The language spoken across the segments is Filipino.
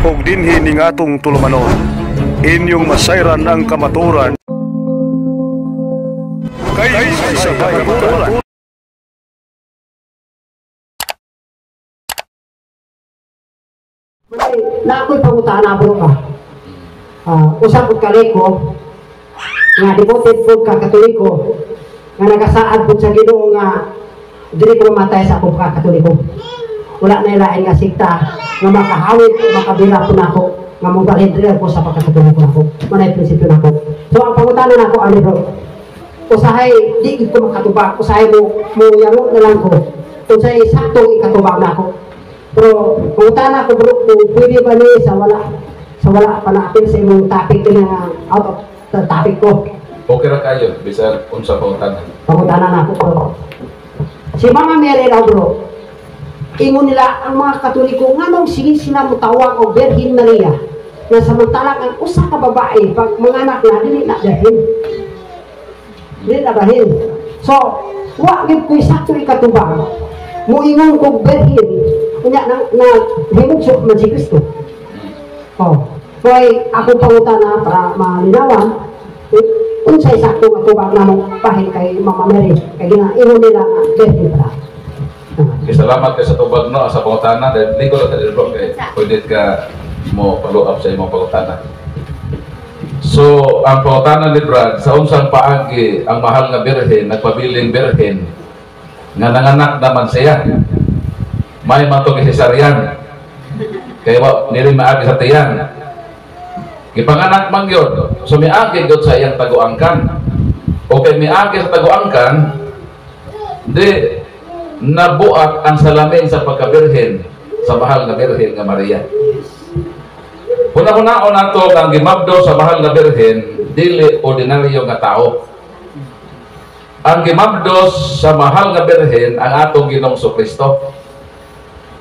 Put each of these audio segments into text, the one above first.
ug dinhi ning atong tulumanon. Inyong masayran ang kamaturan kay sa kamaturan. Na ako'y pangutana po ka. Usap ko kaliko nga devoted po ka katoliko nga nagasaad po sa Ginoo nga dili ko mamatay sa akong katoliko. Wala na ilain nga sikta nga makahawid o makabira po nako nga mabalhin ko sa pagkakatoliko nako. Manay prinsipyo nako. So ang pangutana nako ani bro. Usahay di ko makatubag, usahay mo yaro na lang ko. Usahay saktong ikatubag nako. Pero pangutana ko bro, kung pwede ba ni sa wala panapin sa imong topic na out of the topic ko. Okay ra kayo, bisa unsa pangutana. Pangutana na ako bro. Si Mama Mary raw bro, ingon nila ang mga Katoliko nga nung sige sila mutawag o Virgin Maria na samantalang ang usa ka babae pag manganak na dili na Virgin. Dili na bahin. So, wa gid ko sakto ikatubag. Muingon kog Virgin unya na himugso man si Kristo. Oh, kay ako pangutana para malinawan unsay sakto nga tubag namo pahin kay Mama Mary kay ginaingon nila nga Virgin para. Okay, salamat kay sa tubag no sa pangutana dahil di ko lang bro kay pwede ka mo follow up sa imong pangutana. So, ang pangutana ni Brad sa unsang paagi ang mahal nga birhen nagpabiling birhen nga nanganak naman siya. May matong isisaryan kaya nili maagi sa tiyan ipanganak man yun so miagi yun sa iyang taguangkan o kaya miagi sa taguangkan di nabuak ang salamin sa pagkabirhen sa mahal na birhen nga Maria. Una-una nato ang gimabdo sa mahal na birhen dili ordinaryo nga tao. Ang gimabdo sa mahal nga birhen ang atong Ginoong Kristo.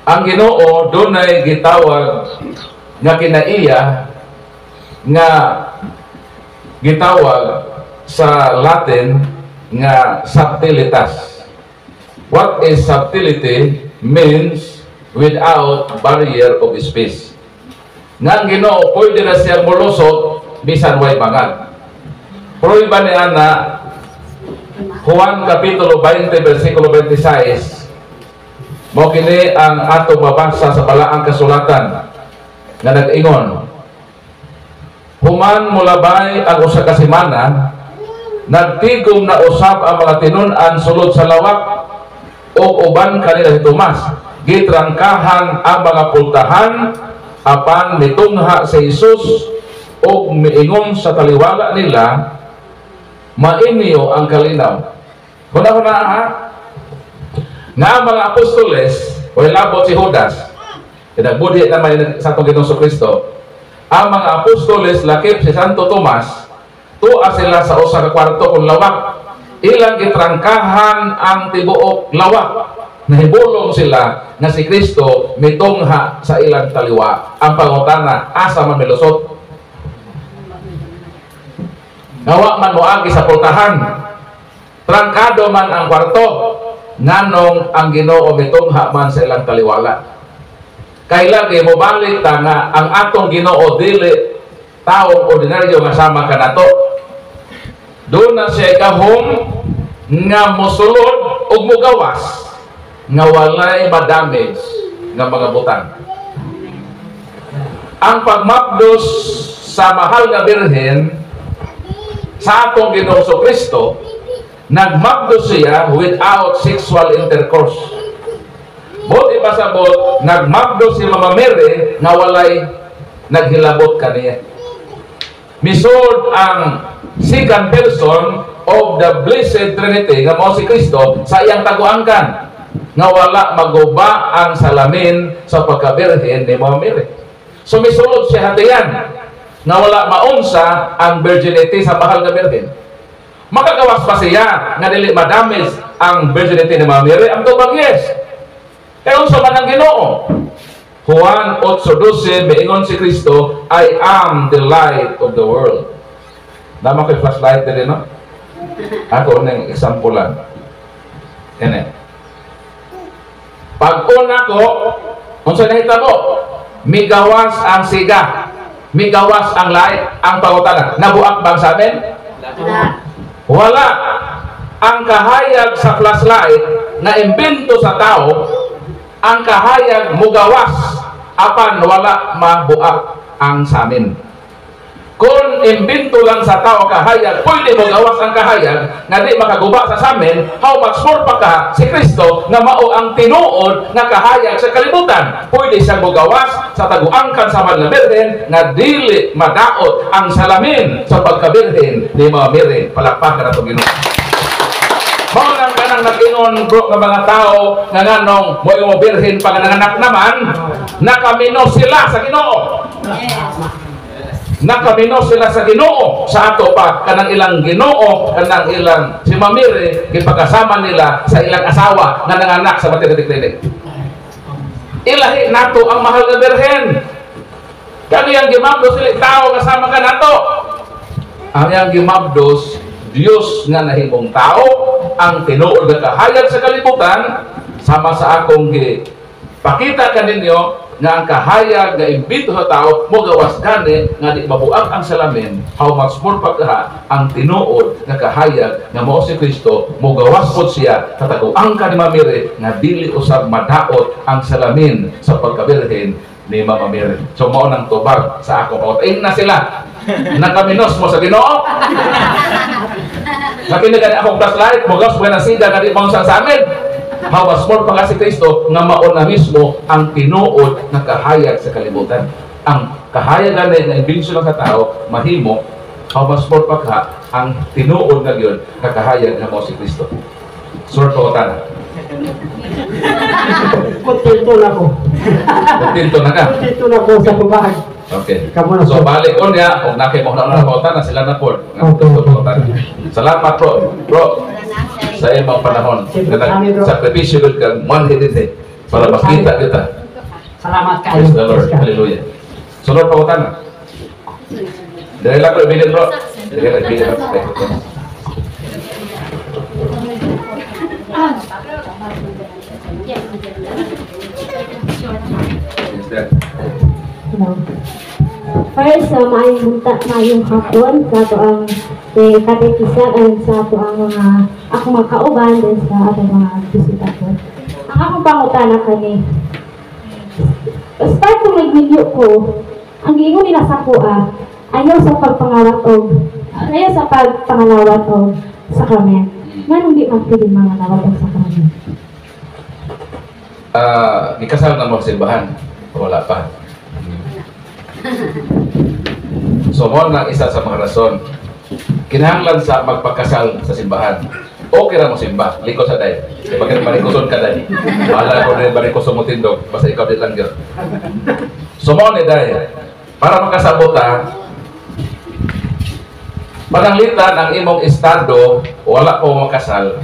Ang Ginoo dunay gitawag nga kinaiya nga gitawag sa Latin nga subtilitas. What is subtlety means without barrier of space. Nga ang Ginoo pwede na siya mulusot bisan way bangag. Pruiba ni ana Juan kapitulo 20 versikulo 26. Mo kini ang atong mabasa sa balaang kasulatan nga nag-ingon. Human mulabay ang usa ka semana, nagtigom na usab ang mga tinun-an sulod sa lawak o uban kanila si Tomas. Gitrangkahan ang mga pultahan apan mitungha sa Hesus o miingon sa taliwala nila mainyo ang kalinaw. Kuna-kuna nga mga apostoles o labot si Judas nagbudhi naman sa atong Ginoong Kristo ang mga apostoles lakip si Santo Tomas tuwa sila sa usa ka kwarto kung lawak ilang gitrangkahan ang tibuok lawak nahibulong sila nga si Kristo mitungha sa ilang taliwa. Ang pangutana asa man milusot nawa man moagi sa pultahan trangkado man ang kwarto nganong ang Ginoo mitungha man sa ilang taliwala. Kay lagi mo balik ta nga ang atong Ginoo dili taong ordinaryo nga sama kanato. Doon na siya kahom nga mosulod ug mogawas nga walay madamage nga mga butang. Ang pagmapdos sa mahal nga birhen sa atong Ginoong Kristo nagmabdo siya without sexual intercourse. Buti pa sabot, nagmabdo si Mama Mary na walay naghilabot kaniya. Misod ang second person of the Blessed Trinity nga mao si Kristo sa iyang taguangkan nga wala maguba ang salamin sa pagkabirhen ni Mama Mary. So misulod siya hatiyan nga wala maunsa ang virginity sa mahal nga birhen. Makagawas pa siya nga dili madamage ang virginity ni Mama Mary? Ang tubag yes. Kaya unsa man ang Ginoo? Juan 8:12 miingon si Kristo, I am the light of the world. Nama ko'y flashlight din, no? Ako nang example-an. Kene. Pag una ko, unsa nahita mo? migawas ang siga, migawas ang lahi, ang pangutana. Nabuak bang sa amin? Wala. Ang kahayag sa flashlight na imbento sa tao, ang kahayag mugawas apan wala mabuak ang sa amin. Kung imbento lang sa tao kahayag, pwede mo gawas ang kahayag nga di makaguba sa samin, how much more pa ka si Kristo na mao ang tinuod nga kahayag sa kalibutan. Pwede siyang mugawas sa taguangkan sa Mahal nga Birhen nga dili madaot ang salamin sa pagkabirhen ni mga Mary. Palakpakan na ito, Ginoo. Mao nang kanang nag-inon bro ng mga tao nga nganong mo yung birhen pa nga nanganak naman, nakaminos sila sa Ginoo. Nakaminos sila sa Ginoo. Sa ato pa kanang ilang Ginoo, kanang ilang si Mamire gipagkasama nila sa ilang asawa nga nanganak sa maternity clinic. Ilahi nato ang Mahal nga Birhen. Kani ang gimabdos sila tao kasama ka nato. Ang yang gimabdos Diyos nga nahimong tao, ang tinuod nga kahayag sa kalibutan, sama sa akong pakita kaninyo nga ang kahayag nga imbento sa tao mo gawas gani nga di mabuak ang salamin, how much more pa ka ang tinuod nga kahayag nga mao si Kristo mo gawas pod siya kataguang ka ni Mamire nga dili usab madaot ang salamin sa pagkabirhen ni Mama Mary. So mao nang tubag sa ako pauta. Na sila nakaminos mo sa Ginoo. Nakinagan akong flashlight mo gawas na siga nga di mo sa amin. Hawas more pa si Kristo nga mao na mismo ang tinuod nga kahayag sa kalibutan. Ang kahayagan na imbensyon sa tao mahimo, hawas more pa ka ang tinuod nga gyud nga kahayag nga mao si Kristo. Sort pautan. Kontento na ko. Kontento na ka. Kontento na ko sa tubahan. Okay. So balik ko niya, kung nakay mo na pautan na sila na po. Salamat bro. Bro, sa imong panahon na nagsakripisyo ka manhidin para makita kita. Salamat kayo. Praise the Lord. Hallelujah. Sunod pautan na. Dahil lang ko ibigin bro. Dahil lang ibigin bro. First, maayong hapon sa ato ang katekisan sa ato ang mga akong mga kauban din sa ato mga bisitador. Ang akong pangutana kani, start kong nag-video ko, ang giingon nila sa kuha, ayaw sa pagpangalawat o sakramen. Nganong di man pwede mga lawat ang sakramen? Ikasal na mo sa simbahan. Wala pa. So, mo na isa sa mga rason. Kinahanglan sa magpagkasal sa simbahan. Okay ra mo simba, likod sa day. Kaya bakit barikuson ka day? Mahala ko rin barikuson mo tindog, basta ikaw din lang yun. So, mo ni day, para makasabot pananglitan ang imong estado, wala po makasal.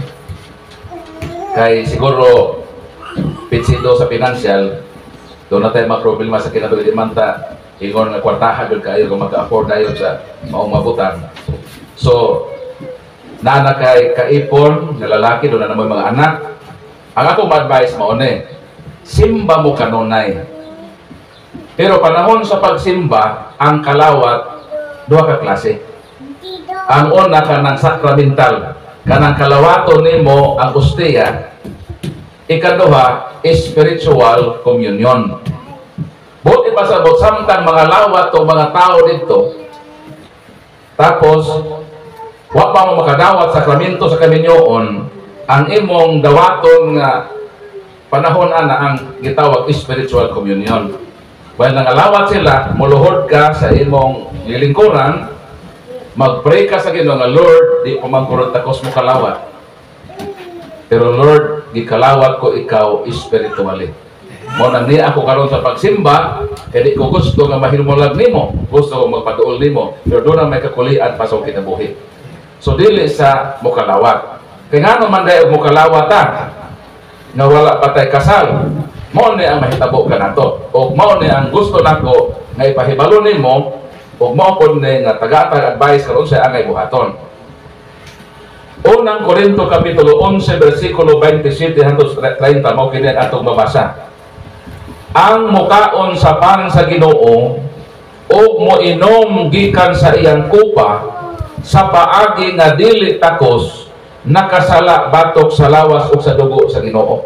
Kay siguro, pitsido sa financial, doon na tayo problema sa kinabulimanta. Ingon nga kwartaha doon kayo kung maka-afford tayo sa maong mabutan. So, nana kay kaipon, na lalaki, doon na naman mga anak. Ang akong advice mo simba mo kanunay. Pero panahon sa pagsimba, ang kalawat, duha ka klase. Ang una ka ng sakramental, kanang kalawato nimo ang osteya. Ikaduha, spiritual communion. Buti pasabot samtang mga lawat o mga tao dito. Tapos, wa pa mo makadawat sakramento sa kaminyoon, ang imong dawaton nga panahon ana ang gitawag spiritual communion. While nangalawat sila, muluhod ka sa imong lilingkuran, mag-pray ka sa Ginoo nga Lord, di ko magkurot takos mo kalawat. Pero Lord, gikalawat ko ikaw spiritually. Mo nang niya ako karon sa pagsimba, kaya di ko gusto nga mahilmulag nimo, gusto ko magpaduol nimo, pero doon ang may kakulian pasong kinabuhi. So dili sa mukalawat. Kaya nga naman dahil mukalawat nga wala patay kasal, mo ni ang mahitabo ka nato. O mo ni ang gusto nako nga ipahibalo nimo, o mo ko ni nga tagatag advice karon sa angay buhaton. Unang Korinto Kapitulo 11, versikulo 27 hangtod 30, mo kini atong mabasa. ang mukaon sa pan sa Ginoo o moinom gikan sa iyang kupa sa paagi nga dili takos nakasala batok sa lawas ug sa dugo sa Ginoo.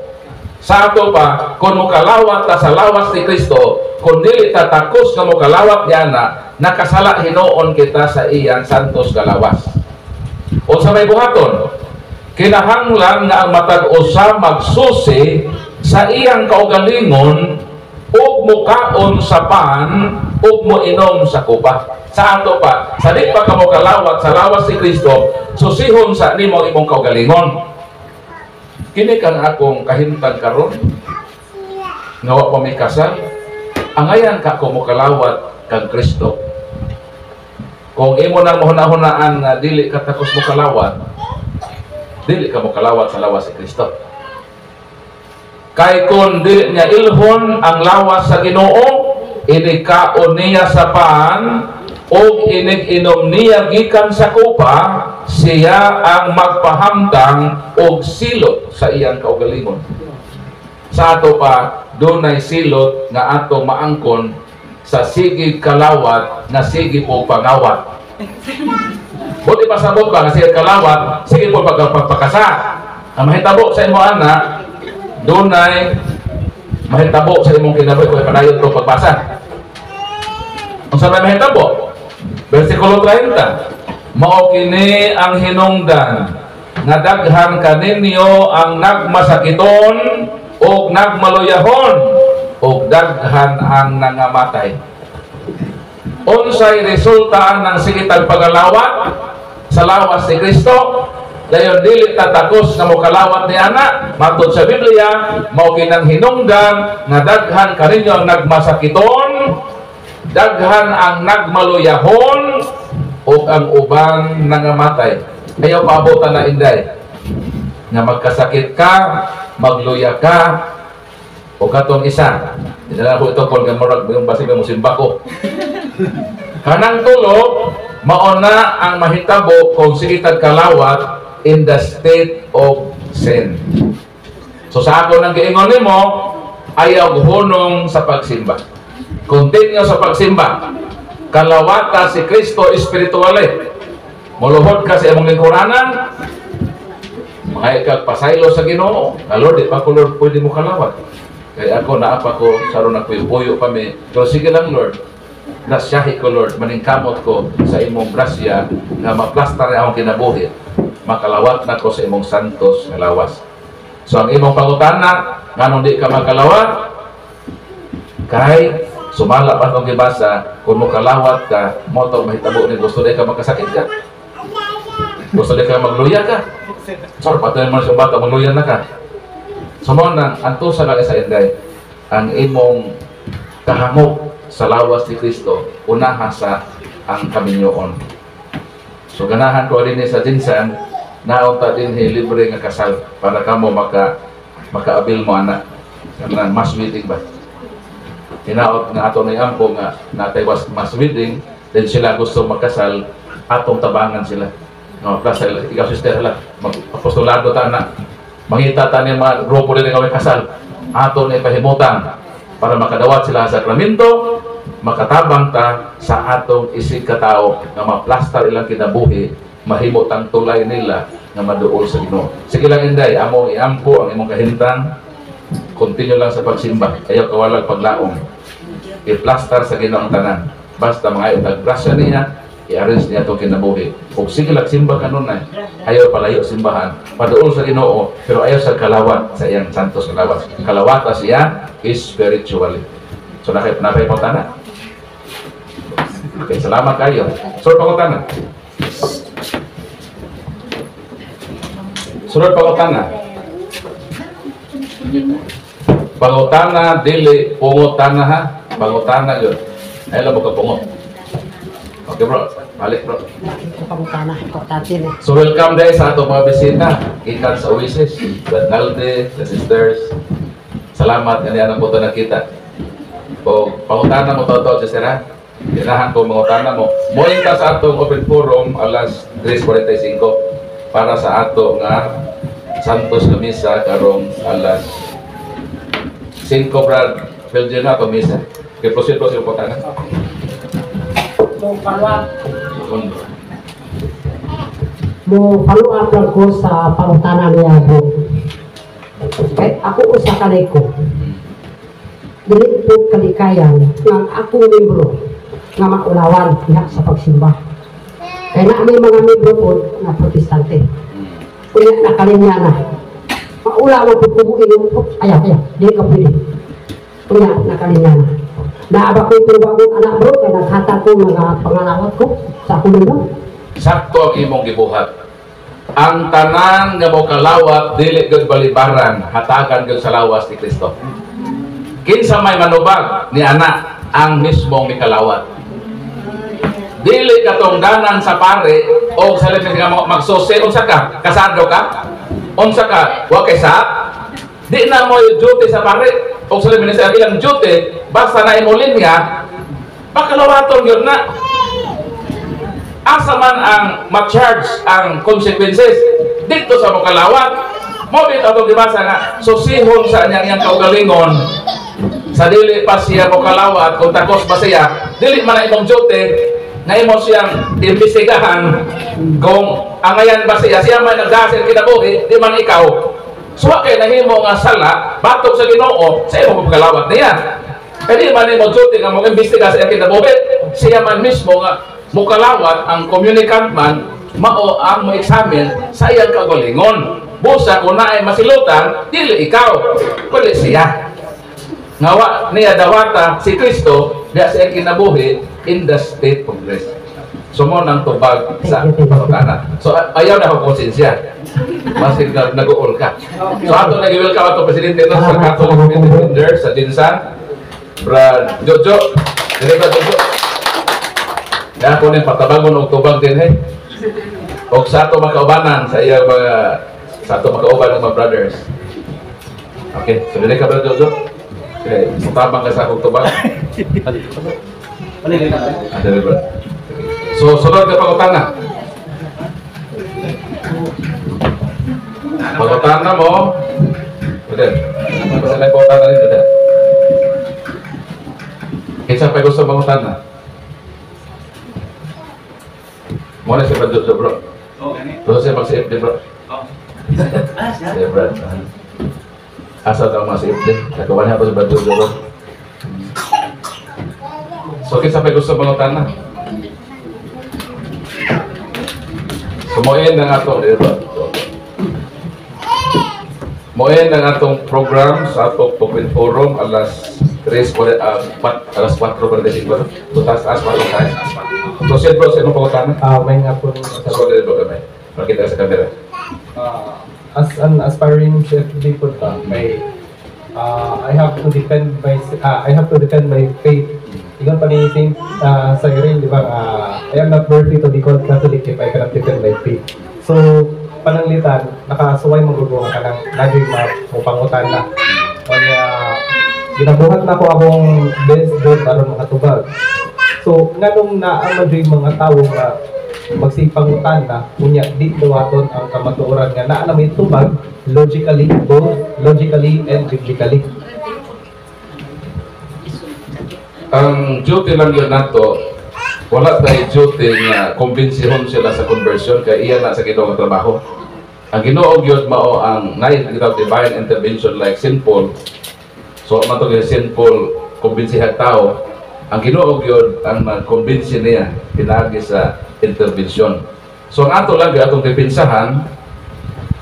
Sa ato pa, kung mukalawat ta sa lawas ni Kristo, kung dili ta takos nga mukalawat niya nakasala hinuon kita sa iyang santos galawas. O sa may buhaton, kinahanglan nga ang matag usa magsusi sa iyang kaugalingon ug mukaon sa pan ug moinom sa kupa. Sa ato pa, sa di pa ka mokalawat sa lawas ni Kristo, susihon sa nimo imong kaugalingon. Kini kang akong kahimtang karon nga wa pa may kasal, angayan ka ko mokalawat kang Kristo. Kung imo nang mahuna-hunaan nga dili ka takos mokalawat, dili ka mokalawat sa lawas ni Kristo. Kay kung dili niya ilhon ang lawas sa Ginoo, inikaon niya sa paan o inig-inom niya gikan sa kupa, siya ang magpahamtang og silot sa iyang kaugalingon. Sa ato pa, dunay silot nga ato maangkon sa sigig kalawat nga sige po pangawat. Buti pasabot ba nga sige kalawat, sige po pagpapakasa. Ang mahitabo sa imo anak, dunay mahitabo sa imong kinabuhi kung ipanayon ito pagbasa. Kung sa may mahitabo, versikulo 30, mao kini ang hinungdan nga daghan kaninyo ang nagmasakiton o nagmaluyahon o daghan ang nangamatay. Unsay resulta ng sigitag pagalawat sa lawas ni Kristo? Dayon dili tatakos nga mokalawat ni ana, matud sa Biblia, mao kinang hinungdan nga daghan kaninyo ang nagmasakiton, daghan ang nagmaluyahon o ang ubang nangamatay. Ayaw paabutan na inday nga magkasakit ka, magluya ka, o katong isa dinala ko ito kung gamurag yung basig mo simba ko kanang tulo mauna ang mahitabo kung sigitag kalawat in the state of sin. So sa ako nang giingon nimo, ayaw hunong sa pagsimba, continue sa pagsimba, kalawata si Kristo espirituale, muluhod ka sa imong lingkuranan, mga ikagpasaylo sa Ginoo. Lord, di pa ko Lord pwede mo kalawat, kaya ako naapa ko saron ako'y puyo kami, pero sige lang Lord, grasyahi ko Lord, maningkamot ko sa imong grasya nga maplastar na akong kinabuhi, makalawat na ko sa imong santos nga lawas. So ang imong pangutana, nganong di ka makalawat? Kay sumala pa itong gibasa, kung makalawat ka, mo ito mahitabo ni gusto di ka magkasakit ka, gusto di ka magluya ka, so patuloy mo sa bata, magluya na ka. So mo nang antusa lang sa inday, ang imong kahamok sa lawas ni Kristo, unaha sa ang kaminyoon. So ganahan ko rin sa dinsan, naunta din libre nga kasal para kamo makaabil mo anak. Karena mass wedding ba? Tinaot nga ato na ampo nga natay was mass wedding, then sila gusto magkasal, atong tabangan sila. No, plus ikaw sister la, mag-apostolado ta na. Mangita ta ni mga grupo din nga kasal. Ato na ipahimutan para makadawat sila sa sakramento, makatabang ta sa atong isig katao nga maplastar ilang kinabuhi, mahimot ang tulay nila nga maduol sa Ginoo. Sige lang inday, amo iampo ang imong kahintang, continue lang sa pagsimba, ayaw kawalag paglaong, i-plastar sa Ginoo ang tanan, basta mga itagbrasya niya, i-arrange niya itong kinabuhi. Kung sige lang simba ka nun ay, ayaw palayo simbahan, paduol sa Ginoo, pero ayaw sa kalawat sa iyang santos kalawat. Kalawata siya spiritually. So nakay pagtana. Okay, salamat kayo. Sunod pagtana. Sunod pagtana. Pangutana dili pungutana ha. Pangutana yun. Ay lang mo ka pungot. Okay bro, balik bro. Pangutana, importante na. So welcome guys sa atong mga bisita. Ikan sa Oasis, the Nalde, the sisters. Salamat nga niya po ito nakita. O pangutana mo to sister ha. Kinahan ko mangutana mo. Muin ka sa atong open forum alas 3:45 para sa ato nga Santos na Misa karong alas 5 brad Belgian na to misa. Okay, proceed po sa pagkutana. Mo follow up lang ko sa pangutanan niya bro. Kahit ako usa kalay ko. Dili po kalikayan ng akong membro nga maulawan diha sa pagsimba. Kaya na may mga membro po na protestante. Kuya nakalinya na. Maulawan po kubuin mo. Ayaw, di ka pwede. Kuya nakalinya na. Naaba ko ito bagong anak bro, kaya naghata ko mga pangalawat ko sa akong membro. Sakto ang imong gibuhat. Ang tanan nga mo kalawat dili gud balibaran, hatagan gud sa lawas ni Kristo. Kinsa may manubag ni ana ang mismong mikalawat. Dili katungdanan sa pare o sa labi nga magsusi unsa ka? Kasado ka? Unsa ka? Wa kay sa? Di na mo duty sa pare o sa labi sa ilang duty basta na imulin nga pakalawaton yun na. Asa man ang ma-charge ang consequences dito sa makalawat mo bit atong gibasa nga susihon sa iyang kaugalingon sa dili pa siya makalawat kung takos ba siya dili man na imong duty na imo siyang imbestigahan kung angayan ba siya man nagdasel kinabuhi di man ikaw suwa kay nahimo nga sala batok sa Ginoo sa imong makalawat niya kaya di man imo duty nga mo imbestiga sa iyang kinabuhi siya man mismo nga mukalawat ang communicant man mao ang mo-examine sa iyang kagalingon busa kung na ay masilutan dili ikaw kundi siya ngawa niya dawata si Kristo diya sa iyang kinabuhi in the state of grace so mo nang tubag sa pagkana so ayaw na ako konsensya masig nag-uol ka so ato nag-welcome ato presidente no sa Catholic Minister sa Dinsan Brad Jojo dili ba Jojo kaya ako nang patabangon og tubag din og sa ato makaubanan sa iya mga sa ato makauban ng mga brothers. Okay, so dili ka ba Jojo? Okay, tabang ka sa akong tubag. So sunod ka pangutana. Pangutana mo. Udah. Basta na pangutana rin udah. Kinsa pa gusto pangutana? Muna siya ba bro? Terus siya mag-save din bro? Siya bro. Asa daw mag-save din? Nagawa niya pa sa badyo bro. So kinsa pa gusto pangutan na? Sumuin ng atong Muin ng atong program sa atong Pugwin Forum alas 4:45 tutas aspas tayo. Proceed bro, sa inong pangutan na? May nga po Sa kodin bro kami. Makita sa camera. as an aspiring chef di po ta, I have to defend my faith. Igon pa ni Saint Cyril, di ba? I am not worthy to be called Catholic if I cannot defend my faith. So, pananglitan, nakasuway magugong ka ng naging mapangutan na. Kaya, ginabuhat na ko akong best good para makatubag. So, nganong na ang mga tao nga magsipangutan na, kunya di dawaton ang kamatuoran nga na may tubag logically, both logically and biblically. Ang duty lang yun nato, wala tayo duty nga kumbensihon sila sa conversion kaya iyan na sa Ginoo nga trabaho. Ang Ginoo gyud mao ang naitawag divine intervention like sinful. So man to sinful kumbensihang tao. Ang Ginoo gyud ang mag-convince niya pinagi sa intervention. So ang ato lang atong dipinsahan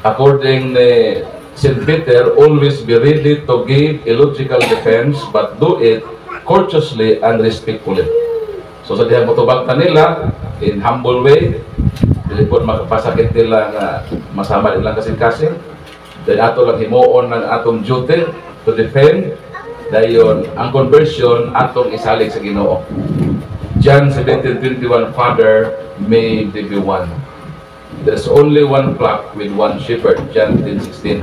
according ni St. Peter, always be ready to give a logical defense but do it courteously and respectfully. So sa dihang motubag nila in humble way, dili po makapasakit nila nga masama nilang kasing-kasing. Dahil ato lang himuon ng atong duty to defend dayon ang conversion atong isalig sa Ginoo. John 17:21, Father, may they be one. There's only one flock with one shepherd. John 10:16.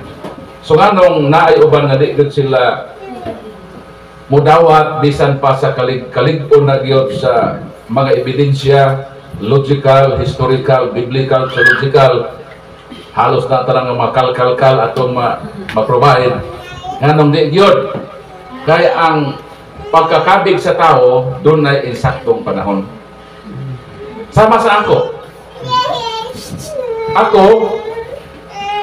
So nganong naay uban nga di gud sila mudawat bisan pa sa kalig-on na gyud sa mga ebidensya logical, historical, biblical, theological, halos na tarang makalkalkal atong ma-provide nganong di gyud Kaya ang pagkakabig sa tao, doon ay insaktong panahon. Sama sa ako. Ako,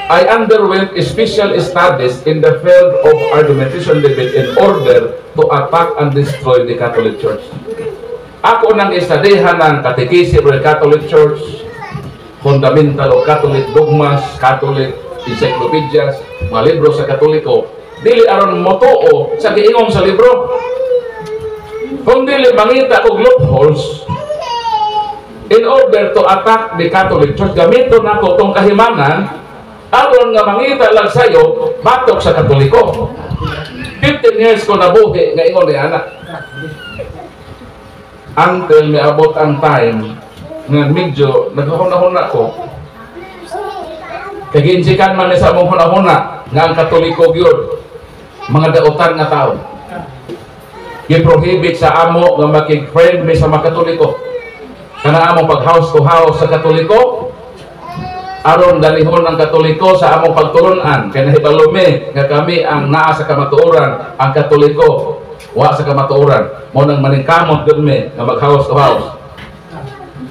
I underwent special studies in the field of argumentation debate in order to attack and destroy the Catholic Church. Ako nang istadihan ng Catechism of the Catholic Church, fundamental of Catholic dogmas, Catholic encyclopedias, mga libro sa Katoliko, dili aron motoo sa giingong sa libro. Kung dili mangita og loopholes in order to attack the Catholic Church, gamiton nako tong kahimangan aron nga mangita lang sayo batok sa Katoliko. 15 years ko nabuhi nga ingon ni anak. Until miabot ang time nga medyo naghahuna-huna ko. Kaginsikan man sa among huna-huna nga ang Katoliko gyud mga dautan nga tao. I-prohibit sa amo nga makig-friend mi sa mga Katoliko. Kana among pag-house to house sa Katoliko, aron dalihon ng Katoliko sa among pagtulunan. Kaya nahibalume nga kami ang naa sa kamatuoran, ang Katoliko wa sa kamatuoran. Mo nang maningkamot gud mi nga mag-house to house.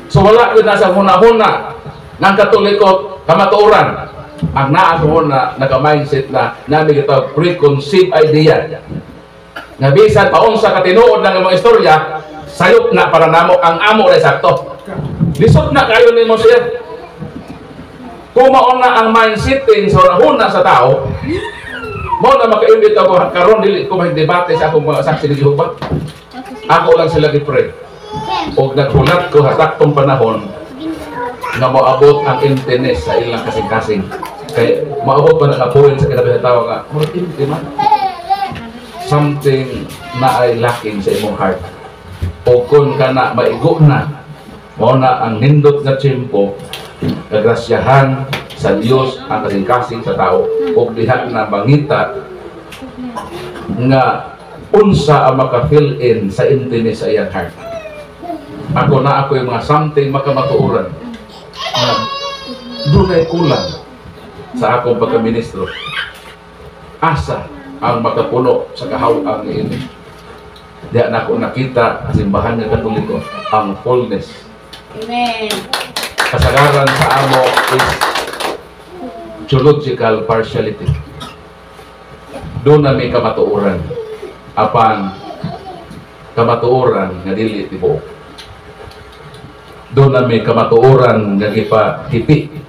So wala yun nasa huna-huna ng Katoliko kamatuoran. Ang naa sa huna naka-mindset na namin ito preconceived idea. Nga bisan paunsa ka tinuod ng mga istorya, sayop na para namo ang amo na sakto. Lisod na kayo ni mo siya. Kung mauna ang mindsetting sa huna sa tao, mo na maka-invite ako karon dili ko mag-debate sa akong mga saksi ni Jehovah. Ako lang sila gi-pray. O naghulat ko hataktong panahon na maabot ang internet sa ilang kasing-kasing. Kaya maabot pa nakapuin sa kinabi sa tao nga, di man? Something na ay lacking sa imong heart. O kung ka na maigo na, mo na ang nindot na tiyempo, kagrasyahan sa Diyos ang kasing-kasing sa tao, o diha na mangita nga unsa ang maka-fill in sa internet sa iyang heart. Ako yung mga something makamatuoran na doon ay kulang sa akong pagkaministro. Asa ang makapuno sa kahawang ini. Diya na ako nakita sa simbahan ng Katoliko ang fullness. Amen. Kasagaran sa amo is theological partiality. Doon na may kamatuoran. Apan kamatuoran nga dili tibuok. Doon na may kamatuoran nga gipa-hipi.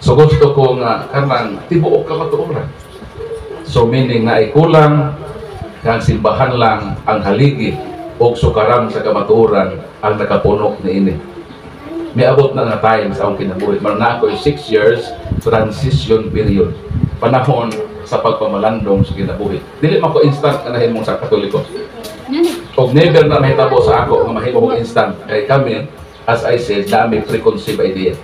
So gusto ko nga kanang tibuok kamatuoran. So meaning na ay kulang kang simbahan lang ang haligi o sukarang sa kamatuoran ang nakapunok ni ini. May abot na nga time sa akong kinabuhi. Na ako 6 years transition period. Panahon sa pagpamalandong sa kinabuhi. Dili man ko instant nga nahimong sa Katoliko. O never na mahitabo sa ako nga mahimong instant. Kaya kami, as I said, na may preconceived idea.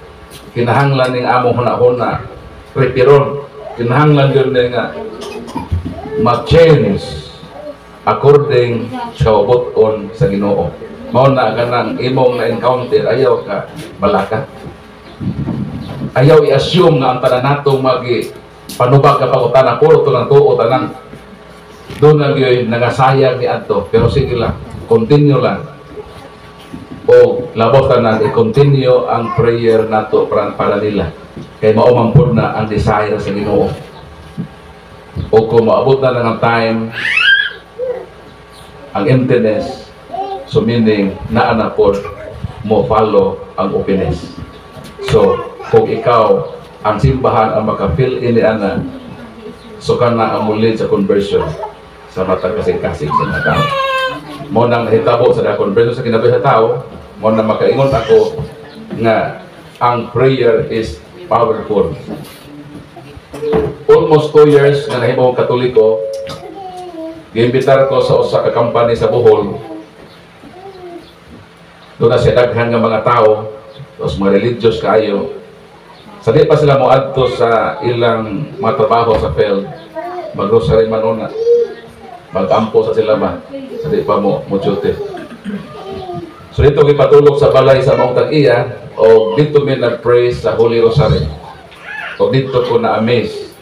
Kinahanglan ng among huna-huna, prepiron. Kinahanglan yun nga mag-change according sa kabuton sa Ginoo. Mao na ganang imong na-encounter, ayaw ka balaka. Ayaw i-assume nga ang tanan natong panubag ka pagutana, puro to lang tuo tanan. Doon na yun, nangasayang ni Adto. Pero sige lang, continue lang. O labos tanan, i-continue ang prayer nato para nila. Kaya maumampod na ang desire sa Ginoo. O kung maabot na lang ang time, ang emptiness, so meaning naanapod mo follow ang openness. So, kung ikaw ang simbahan ang maka-fill in ana, so ka na ang muli sa conversion sa mata kasing-kasing sa mga tao. Mo nang hitabo sa conversion sa kinabuhi sa tao, mo nang makaingon ako nga ang prayer is powerful. Almost 2 years na nahimo akong Katoliko, giimbitar ko sa usa ka company sa Bohol. Doon na siya daghan ng mga tao, tapos mga religious kaayo. Sa di pa sila mo adto sa ilang mga trabaho sa field, mag-grocery manuna, mag-ampo sa sila ba, sa di pa mo duty. So dito ipatulog sa balay sa Mount Tag-iya, o dito may nag-praise sa Holy Rosary. O dito ko na-amaze.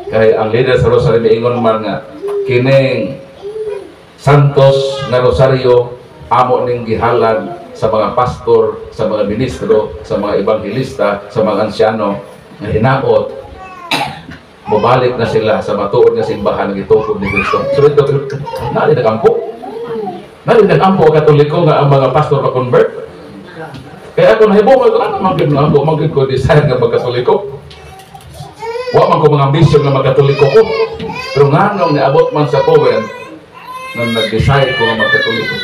Kaya ang leader sa Rosary may ingon man nga, kining Santos nga rosaryo amo ning gihalad sa mga pastor, sa mga ministro, sa mga ebanghilista, sa mga ansyano nga hinaot mabalik na sila sa matuod nga simbahan nga gitukod ni Kristo. So ito nali nagampo. Nali nagampo ang Katoliko nga ang mga pastor ma-convert. Kaya ako nahibong ano magid ko desire nga magkatoliko. Wa man ko mga ambisyon nga magkatoliko ko. Pero nganong niabot man sa point na nag-decide ko nga magkatoliko.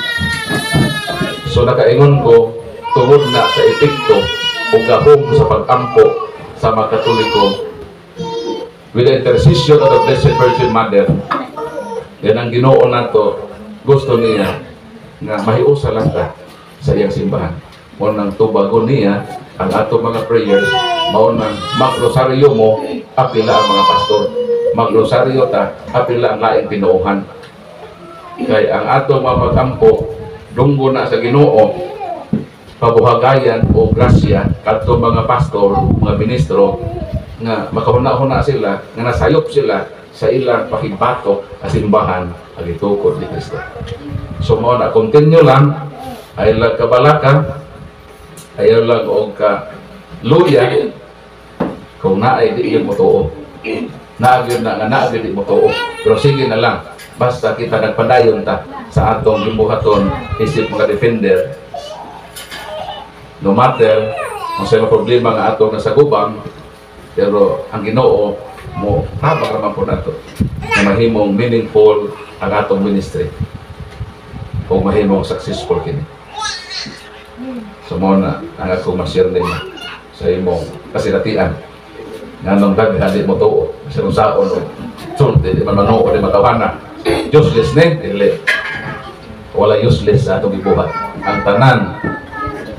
So nakaingon ko tungod na sa epekto o gahom sa pag-ampo sa mga Katoliko with the intercession of the Blessed Virgin Mother. Yan ang Ginoo nato, gusto niya nga mahiusa lang ka sa iyang simbahan. Mo nang tubagon niya ang ato mga prayers, mao nang magrosaryo mo apila ang mga pastor. Magrosaryo ta apila ang laing pinuuhan. Kay ang ato mga pag-ampo dunggo na sa Ginoo pabuhagayan o grasya kadto mga pastor, mga ministro nga makahuna-huna sila nga nasayop sila sa ilang pakibatok sa simbahan ang itukod ni Kristo. So mo na continue lang ay lang kabalaka ayaw lang og ka luya kung naay di mo tuo. Naagid na nga naagid di mo tuo. Pero sige na lang basta kita nagpadayon ta sa atong gibuhaton isip mga defender. No matter kung sa problema nga atong nasagubang, pero ang Ginoo mo tabang naman po nato na mahimong meaningful ang atong ministry o mahimong successful kini. So mo na ang ako ma-share din sa imong kasinatian nga nung daghan di mo tuo sa usaon o sulti di man manoo di matawana useless ne dili wala useless sa atong gibuhat ang tanan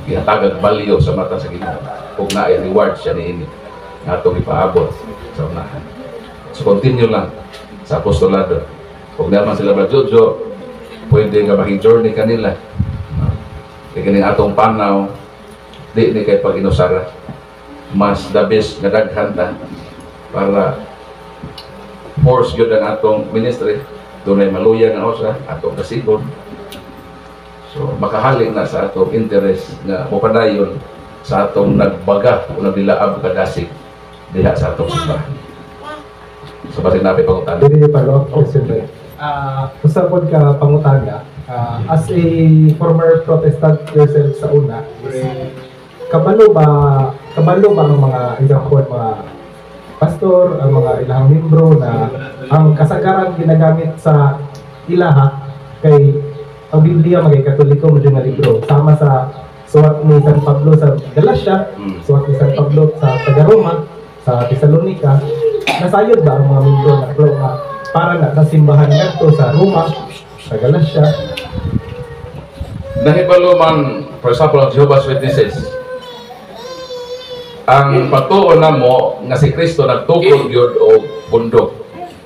gihatagag balyo sa mata sa Ginoo ug naay reward siya niini nga atong ipaabot sa unahan. So continue lang sa apostolado ug naman sila ba Jojo pwede nga maging journey kanila kining atong panaw di ni kay pag-inusara mas the best nga daghan ta para force gyud ang atong ministry dunay maluya nga usa atong kasigon. So makahali na sa atong interest nga mopadayon sa atong nagbaga o nagdilaab kadasig diha sa atong simbahan. So basin natin pangutan. Dili pa lo question ba? Usapod ka pangutana. As a former Protestant yourself sa una, kabalo ba ang mga example, mga pastor, ang mga ilang membro na ang kasagaran ginagamit sa ilaha kay ang Biblia magay Katoliko mo nga libro sama sa suwat ni San Pablo sa Galacia, suwat ni San Pablo sa Taga-Roma, sa Thessalonica, nasayod ba ang mga membro na para na simbahan ngadto sa Roma, sa Galacia? Nahibalo man, for example, ang Jehovah's Witnesses, ang pagtuon na mo nga si Kristo nagtukod yun o bundok.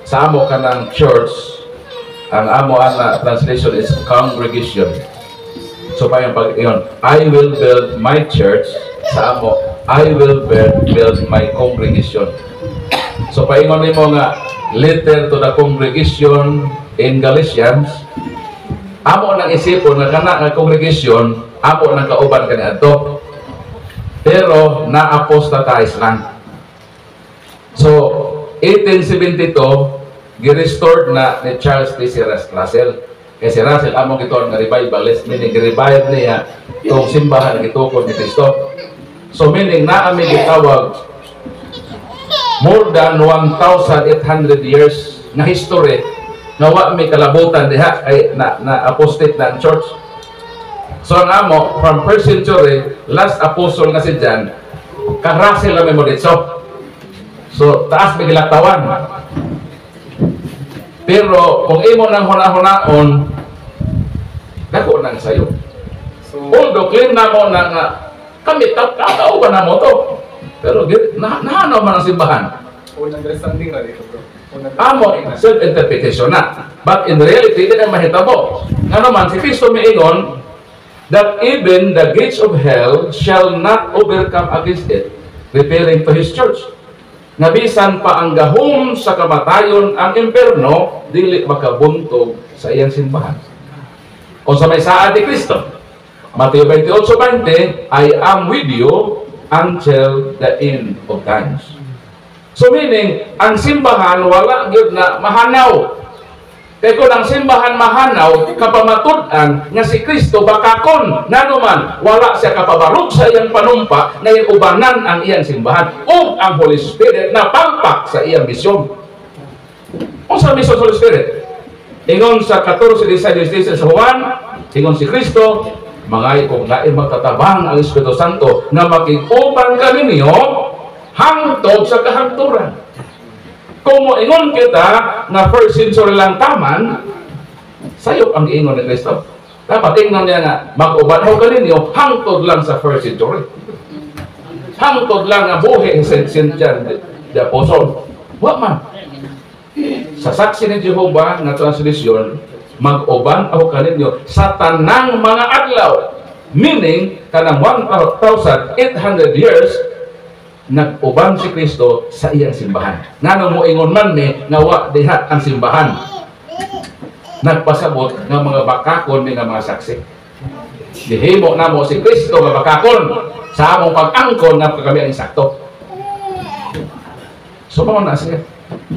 Sa amo ka ng church, ang amo ana translation is congregation. So pa yung pag yun, I will build my church. Sa amo, I will build my congregation. So pa ingon nimo nga letter to the congregation in Galatians, amo nang isipon nga kana nga congregation, amo nang kauban kaniadto. Pero na-apostatize lang. So 1872 gi-restored na ni Charles T. Russell. Kaya si Russell amo gitoon nga revivalist, meaning gi-revive niya itong simbahan na gitukod ni Kristo. So meaning naami gitawag more than 1,800 years na history na wa may kalabutan diha ay na apostate na ang church. So ang amo from 1st century, last apostle nga si John, kang Russell na mo dito. So taas may gilatawan. Pero kung imo nang huna-hunaon, dako nang sayo. So although claim na mo na nga kami kakao ba na mo to. Pero nahanaw man ang simbahan. Unang understanding na dito, bro. Amo, self-interpretation na. But in reality, hindi na mahitabo. Nga naman, si Kristo miingon that even the gates of hell shall not overcome against it, referring to His church. nga bisan pa ang gahom sa kamatayon ang imperno dili makabuntog sa iyang simbahan. O sa may saad ni Kristo, Mateo 28:20, I am with you until the end of times. So meaning, ang simbahan wala gyud na mahanaw. Kaya kung ang simbahan mahanaw, kapamatud-an nga si Kristo bakakon, nanuman, wala siya kapabarog sa iyang panumpa na iubanan ang iyang simbahan o ang Holy Spirit na palpak sa iyang misyon. O sa misyon sa Holy Spirit? Ingon sa 14:16 sa Juan, ingon si Kristo, mga kung lain magtatabang ang Espiritu Santo na makikuban ka ninyo hangtod sa kahagturan. Kung moingon kita na first century lang taman, sayop ang ingon ni Kristo. Dapat ingon niya nga, mag-uban ho ka ninyo hangtod lang sa first century. Hangtod lang nga buhi St. John the Apostle. Wa man. Sa saksi ni Jehovah na translasyon, mag-uban ako kaninyo sa tanang mga adlaw. Meaning, kanang 1,800 years, nag-uban si Kristo sa iyang simbahan. Nga mo ingon man ni, nga wa dihat ang simbahan. Nagpasabot ng mga bakakon ni nga mga saksi. Dihimo na mo si Kristo nga bakakon sa among pag-angkon na kami ang insakto. So, mga na siya.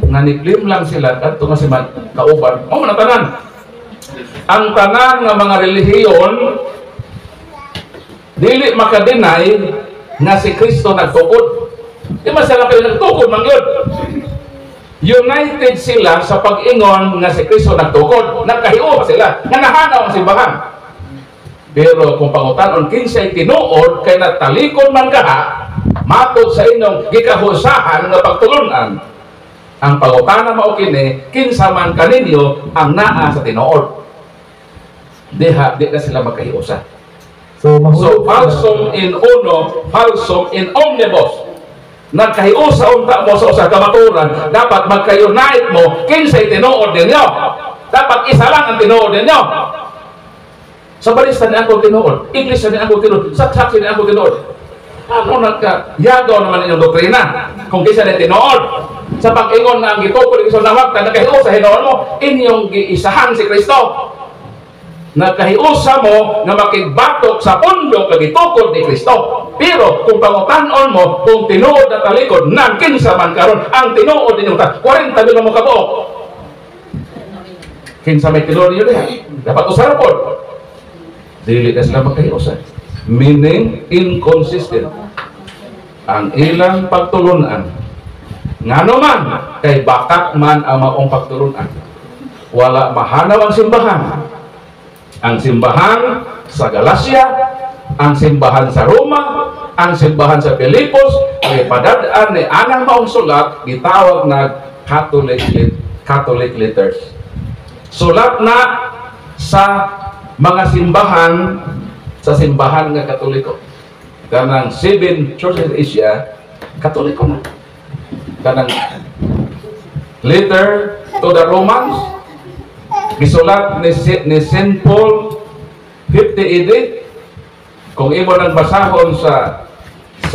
Naniklim lang sila at ito nga si kauban. O, manatanan. Ang tanan ng mga relihiyon dili makadenay nga si Kristo nagtukod. Di ba sila kayo nagtukod, mangyod? United sila sa pag-ingon nga si Kristo nagtukod. Nagkahiyo sila. Nga nahanaw ang simbahan. Pero kung pangutanon, kinsay tinuod, kay natalikod man kaha, matod sa inyong gikahusahan nga pagtulunan. Ang pangutana mao kini, kinsa man kaninyo ang naa sa tinuod. Di na sila magkahiusa. So falsum in uno, falsum in omnibus. Nagkahiusa unta mo sa usa ka maturan, dapat magka-unite mo kinsay tinuod ninyo. Dapat isa lang ang tinuod ninyo. Sa balista ni ako tinuod, iglesia ni ako tinuod, saksi ni ako tinuod. Ano nagka-yagaw naman inyong doktrina kung kinsa ni tinuod? Sa pag-ingon nga ang gitukod ng isang nawagtan, nagkahiusa hinoon mo, inyong giisahan si Kristo. Nagkahiusa mo na makigbatok sa pundo kagitukod ni Kristo. Pero kung pangutanon mo, kung tinuod na talikod, nang kinsa man karon ang tinuod ninyong 40 mil mo kabuok. Kinsa may tinuod ninyo diha? Dapat usarapod. Dili na sila magkahiusa. Meaning, inconsistent. Ang ilang pagtulunan. Nga naman, kay bakak man ang maong pagtulunan. Wala mahanaw ang simbahan. Ang simbahan sa Galacia, ang simbahan sa Roma, ang simbahan sa Pilipos, ay padadaan ni anang maong sulat, gitawag na Catholic letters. Sulat na sa mga simbahan, sa simbahan nga Katoliko. Kanang 7 churches in Asia, Katoliko na. Kanang letter to the Romans, gisulat ni St. Paul 50 AD. Kung imo nang basahon sa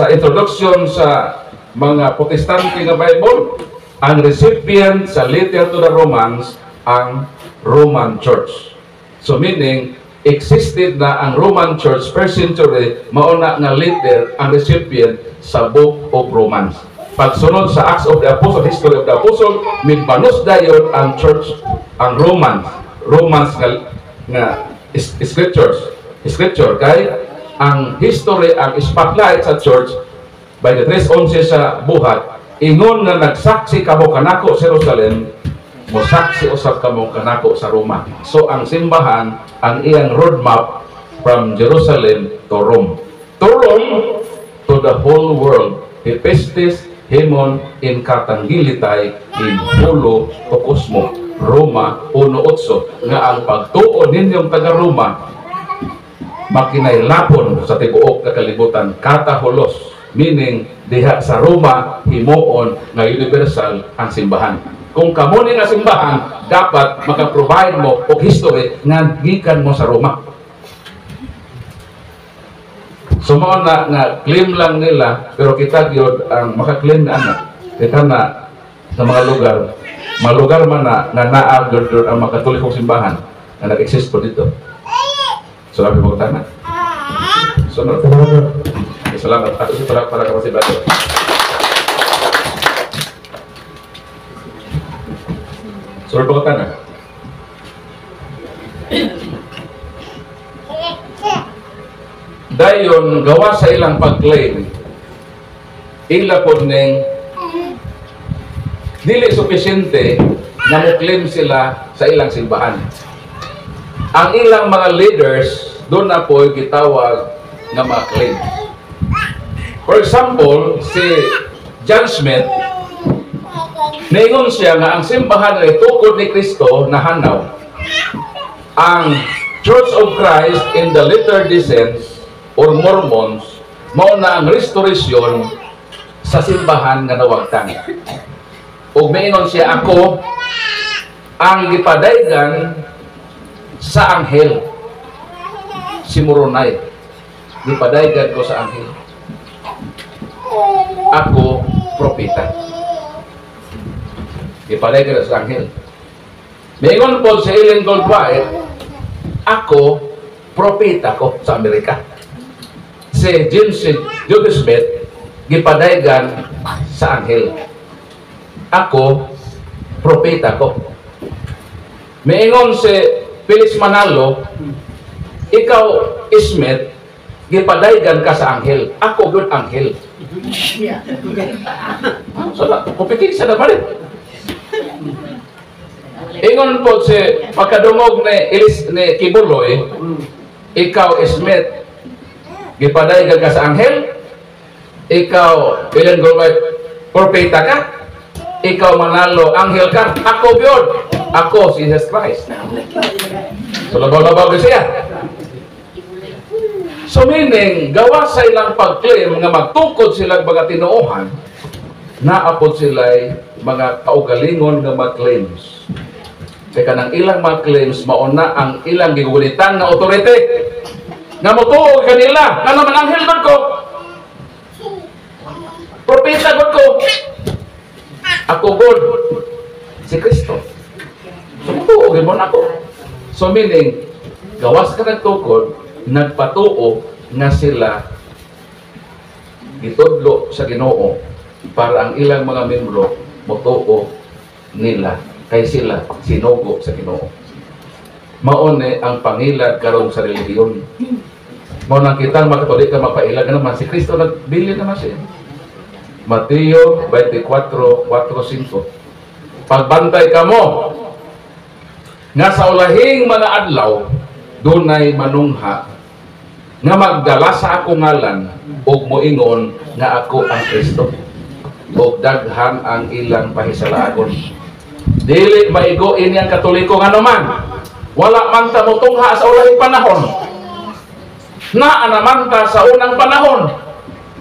introduction sa mga Protestante nga Bible, ang recipient sa letter to the Romans ang Roman Church. So meaning, existed na ang Roman Church first century, mauna nga letter ang recipient sa Book of Romans. Pagsunod sa Acts of the Apostle, History of the Apostle, migbanos dayon ang church, ang Romans nga scripture kay ang history, ang spotlight sa church by the 3:11 sa buhat, ingon nga nagsaksi kamo kanako sa Jerusalem, mosaksi usab kamo kanako sa Roma. So ang simbahan, ang iyang roadmap from Jerusalem to Rome. To Rome, to the whole world. Hepestis, Hemon, in Katangilitay, in Hulo, to Cosmo. Roma 1:8 nga ang pagtuon ninyong taga-Roma makinailapon sa tibuok na kalibutan, kataholos, meaning diha sa Roma himuon nga universal ang simbahan. Kung kamo ni nga simbahan, dapat maka-provide mo og history nga gikan mo sa Roma. So mo na nga claim lang nila, pero kita gyud ang maka-claim na ana. Kita na sa mga lugar man na naag ang mga Katolikong simbahan na nag-exist po dito. Salamat po tayo. Salamat. Salamat. Ako si para kasi bato. Salamat po tayo. Dayon gawa sa ilang pag-claim, ila po ning dili sufisyente na mo-claim sila sa ilang simbahan. Ang ilang mga leaders doon na po gitawag nga mga claim. For example, si John Smith, naingon siya nga ang simbahan ay tukod ni Kristo na hanaw. Ang Church of Christ in the Latter-day Saints or Mormons mao na ang restoration sa simbahan nga nawagtang. Ug maingon siya, ako ang gipadaygan sa anghel. Si Moroni, gipadaygan ko sa anghel. Ako propeta. Gipadaygan sa anghel. Maingon po si Ellen Goldwhite, ako propeta ko sa Amerika. Si Joseph Smith, gipadaygan sa anghel. Ako, propeta ko. Maingon si Felix Manalo, ikaw, Smith, gipadaygan ka sa anghel. Ako, good anghel. So, pupitin siya na balik. Ingon po si pagkadungog ni Kibuloy, ikaw, Smith, gipadaygan ka sa anghel. Ikaw, Ellen Goldwhite, propeta ka. Ikaw, Manalo, anghel ka. Ako, yun. Ako, si Jesus Christ. So, labaw-labaw siya. So, meaning, gawa sa ilang pag-claim nga magtukod silang mga tinuohan, naapod sila'y mga kaugalingon nga mga claims. Kaya ng ilang mga claims, mauna ang ilang gigulitan na authority. Nga mutuog kanila, nga naman anghel doon ko. Propeta doon ko. Ako God, si Kristo. So, mutuogin mo na ako. So, meaning, gawas ka nagtukod, nagpatuo nga sila gitudlo sa Ginoo para ang ilang mga membro mutuo nila kay sila sinugo sa Ginoo. Maone ang pangilad karon sa relihiyon. Mao nang kitang makatolik ka mapailag naman si Kristo nagbili naman siya. Mateo 24:4-5. Pagbantay kamo nga sa ulahing mga adlaw dunay manungha nga magdala sa ako ngalan ug moingon nga ako ang Kristo ug daghan ang ilang pahisalaagon. Dili maigo ini ang Katoliko nga naman wala man ta motungha sa ulahing panahon na naman ta sa unang panahon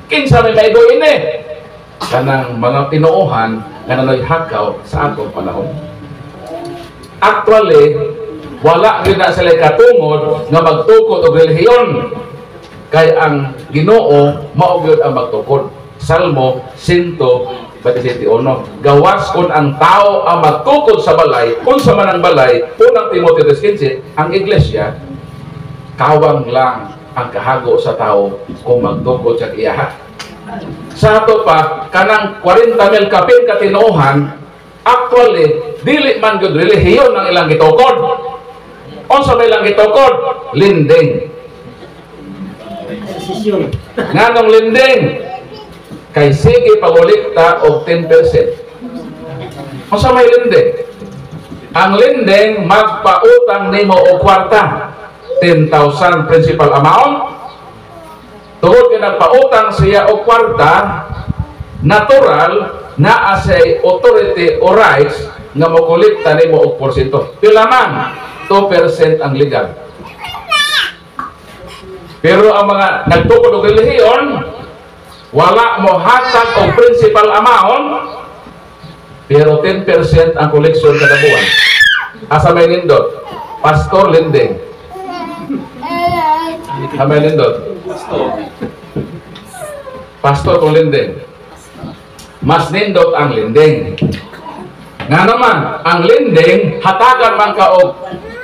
kinsa may maigo ini kanang mga tinuohan nga nanoy hakaw sa atong panahon. Actually, wala rin na sila katungod nga magtukod o relihiyon. Kaya ang Ginoo maugyod ang magtukod. Salmo 121. Gawas kun ang tao ang magtukod sa balay, kung sa manang balay, unang Timoteo 3:15, ang iglesia, kawang lang ang kahago sa tao kung magtukod sa iyaha. Sa ato pa, kanang 40,000 kapin katinuohan, actually, dili man gud relihiyon ang ilang gitukod. Unsa may ilang gitukod? Linding. Nganong linding? Kay sige pagulikta og 10%. Unsa may linding? Ang linding magpautang nimo og kwarta. 10,000 principal amount. Tungod kay nagpautang siya og kwarta, natural na asay authority o rights nga mokolekta nimo og porsyento. Pila man 2% ang legal. Pero ang mga nagtukod og relihiyon wala mo hatag og principal amount pero 10% ang koleksyon kada buwan. Asa may nindot? Pastor lending. May nindot? Pastor kung lending. mas nindot ang linding. Nga naman, ang lending, hatagan man ka og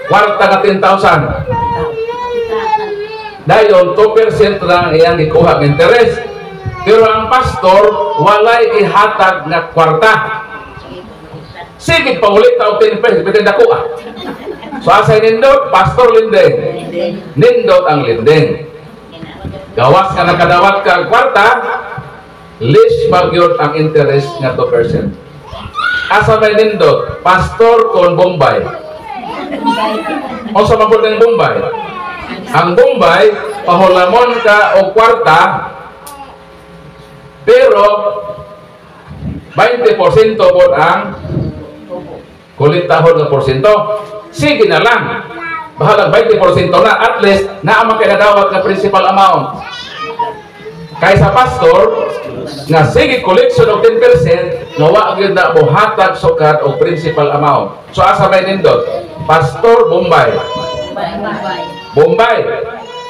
kwarta nga 10,000. Dayon, 2% lang iyang ikuha ng interest. Pero ang pastor, walay ihatag nga kwarta. Sige, paulit ta og 10%, bitin dako ah. So, asay nindot, pastor lending. Nindot ang lending. Gawas ka nakadawat ka kwarta, list magyod ang interest nga 2%. Asa may nindot, pastor kon Bombay. O sa mabot ng Bombay. Ang Bombay, pahulamon ka o kwarta, pero 20% po ang kulitahon ng porsyento. Sige na lang. Bahalang 20% na, at least, naamang kinadawat na principal amount. Kaysa pastor, nga sige collection of 10%, nga wag yun na buhatag sukat o principal amount. So asa may nindot? Pastor Bombay. Bombay.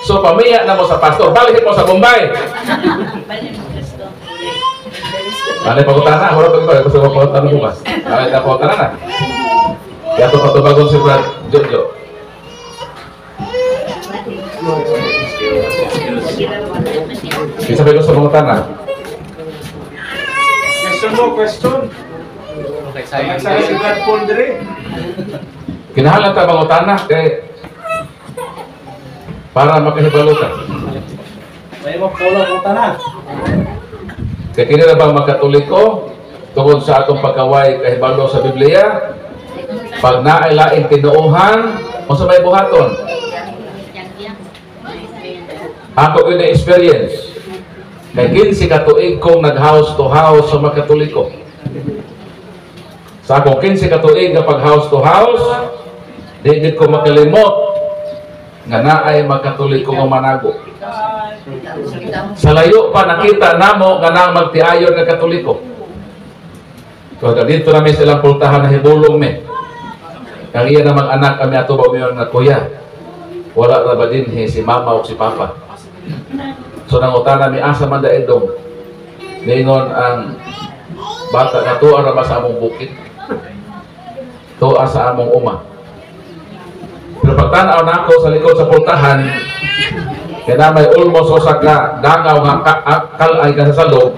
So pamiya na mo sa pastor, balik mo sa Bombay. Ano yung pagkutana? Wala ito ito. Gusto ko pagkutana bukas. Ano yung pagkutana na? Kaya ito patubagon si Brad Jojo. Bisa ba gusto mong tanah? Question. Saya sudah pondre. Kinahanglan ta mga tanah kay para makahibalutan. May mapulo mo tanah. Kaya kini na bang magkatoliko tungkol sa atong pagkaway kahibalo sa Biblia? Pag naailaing tinuuhan o sa may buhaton? Ako yun na experience. Kaya 15 katuig kong nag-house to house sa mga Katoliko. Sa akong 15 katuig na pag-house to house, di ko makalimot nga naay mga Katoliko nga manago. Sa layo pa nakita namo nga nang magtiayon nga Katoliko. So dito namin silang pultahan na hibulong me. Kang iya namang anak kami ato ba mayon nga kuya. Wala ra ba din si mama o si papa. So nangutana mi asa man daedong. Ningon ang bata nga tuwa ra ba sa among bukid. Tuwa sa among uma. Pero pagtanaw na ako sa likod sa pultahan, kaya na may almost usa ka dangaw nga kalay ka sa salog.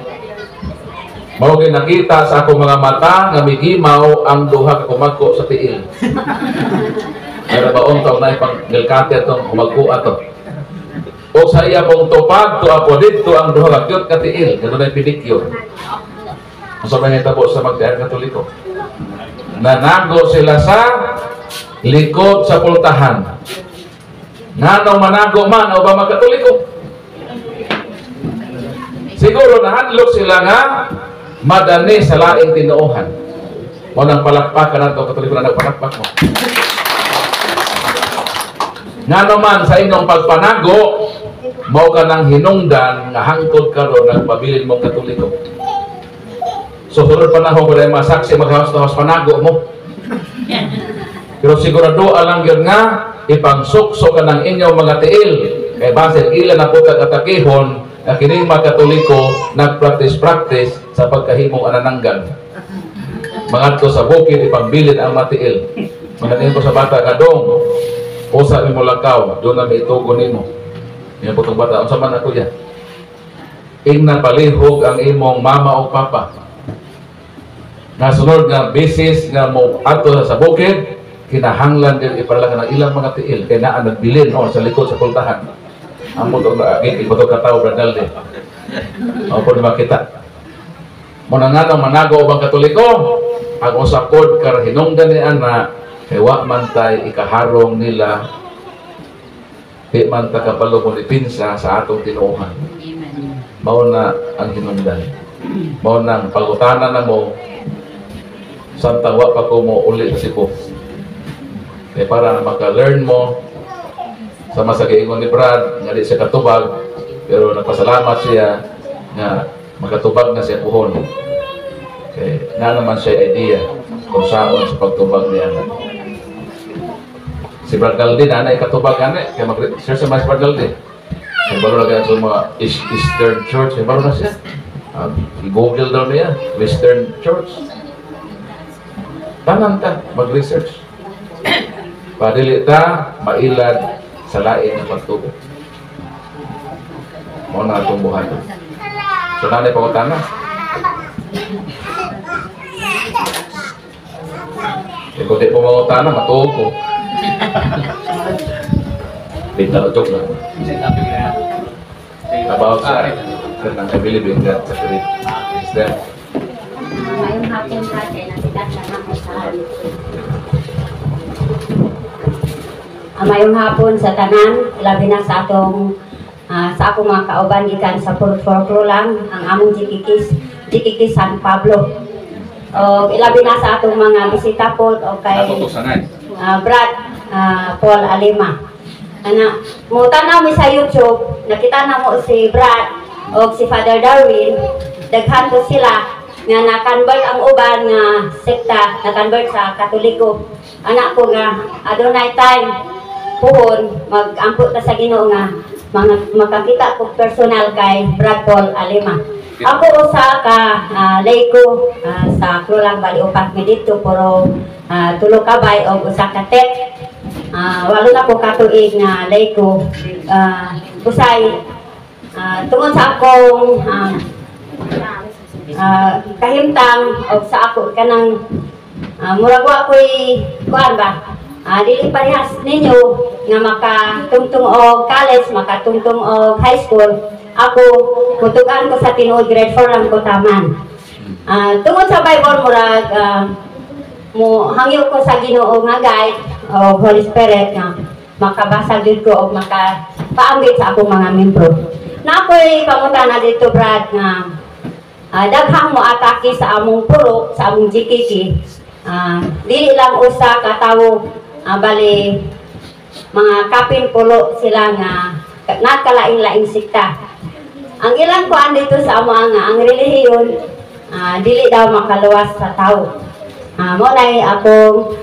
Mao gyud nakita sa akong mga mata nga migimaw ang duha ka kumagko sa tiil. Pero baon taw na ipang gilkate atong kumagko ato. O sa iya pong tupad to ako dito ang duha ka kyut ka tiil, kato na pedicure. Usa man hitabo sa magtiar Katoliko. Nanago sila sa likod sa pultahan. Nganong manago man o ba mga Katoliko? Siguro nahadlok sila nga madani sa laing tinuohan. O nang palakpakan nato Katoliko na nagpalakpak mo. Nga naman sa inyong pagpanago, mao ka ng hinungdan nga hangtod ka ron nagpabilin mong Katoliko. So sunod panahon ko dahil masaksi mag-house-to-house panago mo. Pero sigurado alang yun nga, ipangsukso ka ng inyong mga tiil. Kaya basin ilan na po tatakihon na kining mga Katoliko nag-practice sa pagkahimong anananggan. Mga to sa bukid, ipagbilin ang matiil. Mananin ko sa bata, kadong, usa mi mo lakaw, doon na may itugo nimo. Yan po itong bata, unsa man ako yan. Ingnan palihog ang imong mama o papa. Nasunod nga bisis nga mo ato sa bukid, kinahanglan din iparalagan ng ilang mga tiil kaya naan nagbilin o sa likod sa pultahan. Ang mo itong ibo itong katao, Bradalde. O po naman kita. Muna nga nang manago bang Katoliko, ang usapod kar hinungdan ni ana, kaya wa man tay ikaharong nila, di man ta kapalo mo pinsa sa atong tinuuhan. Mao na ang hinungdan. Mao nang pagutanan na mo, samtang wa pa ko mo uli sa sipo. Kaya para maka-learn mo sa masagiingon ni Brad, nga di siya katubag, pero nagpasalamat siya nga makatubag na siya puhon. Kaya na naman siya idea kung saan sa pagtubag niya. Si Brad Galdi na ikatubag ka na, kaya mag-share sa mga si Brad Galdi. Kaya baro na ganyan sa mga Eastern Church, kaya baro na siya. I-google daw niya, Western Church. Tanan ta, mag-research. Padili ta, mailad sa lain ng pagtubo. Mo na itong buhay. So, nanay pagkutana. Kung di po mangutana, matuog ko. Bintang joke lang. About sa kanang I believe in God sa Spirit. Is that? Ngayong hapon natin, nasikat na ako sa mayong hapon sa tanan, labi na sa atong sa akong mga kauban gikan sa Purpurpro lang, ang among Jikikis San Pablo. O ilabi na sa atong mga bisita po o kay Brad Paul Alima. Ana, mo tanaw mi sa YouTube, nakita na mo si Brad o si Father Darwin, daghan to sila nga na-convert ang uban nga sekta, na-convert sa Katoliko. Anak ko nga adunay time puhon mag-ampot ta sa Ginoo nga makakita ko personal kay Brad Paul Alima. Ako usa ka layko sa Klulang Baliupat mi dito pero tulo ka bay og usa ka tek. Walo na ko katuig nga layko usay tungod sa akong kahimtang o sa ako kanang murag wa ko'y kuan ba dili parehas ninyo nga makatungtong og college, makatungtong og high school. Ako mutugan ko sa tinuod grade 4 lang ko taman. Tungod sa Bible murag mo hangyo ko sa Ginoo nga guide o Holy Spirit nga makabasa gyud ko og makapaambit sa akong mga membro. Na ako'y pangutana dito Brad nga daghang mo atake sa among purok, sa among GKK. Dili lang usa ka tawo bali mga kapin pulo sila nga nakalain-laing sikta. Ang ilang kuan dito sa amo nga ang relihiyon dili daw makaluwas sa tawo. Mo nay akong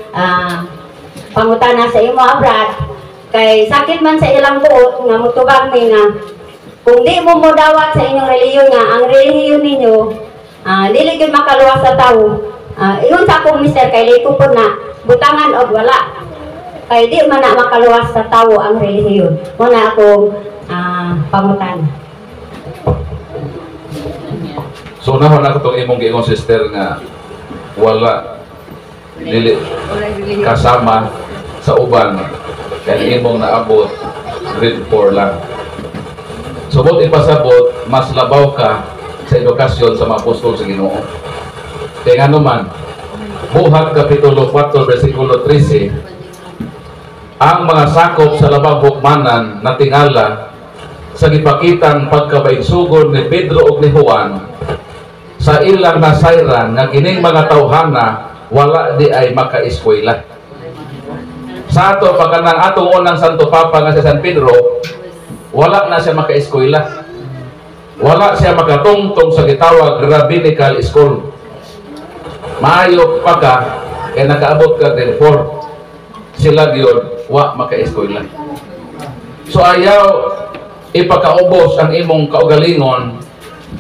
pangutana sa imo Brad kay sakit man sa ilang buot nga mutubag mi nga kung di mo modawat sa inyong relihiyon nga ang relihiyon ninyo dili gid makaluwas sa tawo. Iyon sa akong mister kay liko po na butangan og wala kay di man na makaluwas sa tawo ang relihiyon. Mo na akong pangutana. So nahon na ko itong imong giingon sister nga wala dili kasama sa uban kaya imong naabot grade 4 lang. So bot ipasabot mas labaw ka sa edukasyon sa mga apostol sa Ginoo. Kaya nga naman Buhat Kapitulo 4 versikulo 13 ang mga sakop sa labang hukmanan na tingala sa gipakitang pagkabaigsugon ni Pedro ug ni Juan sa ilang nasayran nga kining mga tawhana wala di ay makaeskwela. Sa ato pagkanang atong unang Santo Papa nga si San Pedro, wala na siya makaeskwela. Wala siya makatungtong sa gitawag rabbinical school. Maayo pa ka kay nakaabot ka din 4. Sila gyud wa makaeskwela. So ayaw ipakaubos ang imong kaugalingon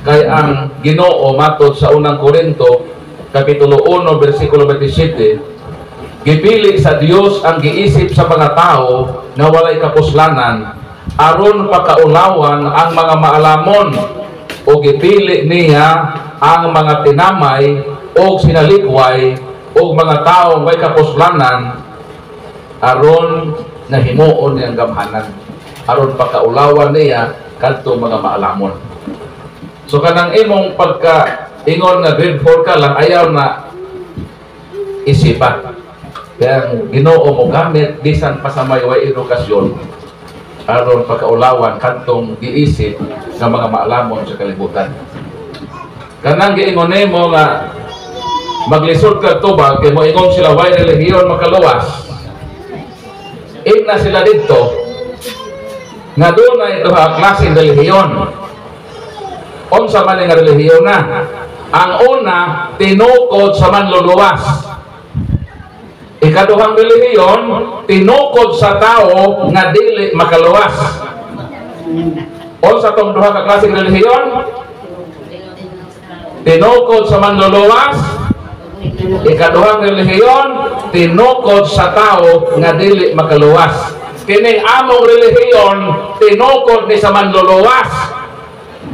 kay ang Ginoo matod sa unang Korinto Kapitulo 1 versikulo 27 gipili sa Dios ang giisip sa mga tao nga walay kapuslanan aron pakaulawan ang mga maalamon o gipili niya ang mga tinamay o sinalikway o mga taong way kapuslanan aron nahimuon niyang gamhanan aron pakaulawan niya kadto mga maalamon. So kanang imong pagka ingon nga grade 4 ka lang ayaw na isipan. Kaya Ginoo mo gamit bisan pa sa may way edukasyon aron pagkaulawan kantong giisip nga mga maalamon sa kalibutan. Kanang giingon nimo nga maglisod ka tubag kay mo ingon sila way relihiyon makaluwas. Igna sila dito nga doon ay duha klaseng relihiyon. Unsa man nga relihiyon na? Ang una tinukod sa manluluwas. Ikaduhang relihiyon tinukod sa tao nga dili makaluwas. Unsa tong duha ka klaseng relihiyon? tinukod sa manluluwas. Ikaduhang relihiyon, tinukod sa tao nga dili makaluwas. Kining among relihiyon, tinukod ni sa manluluwas,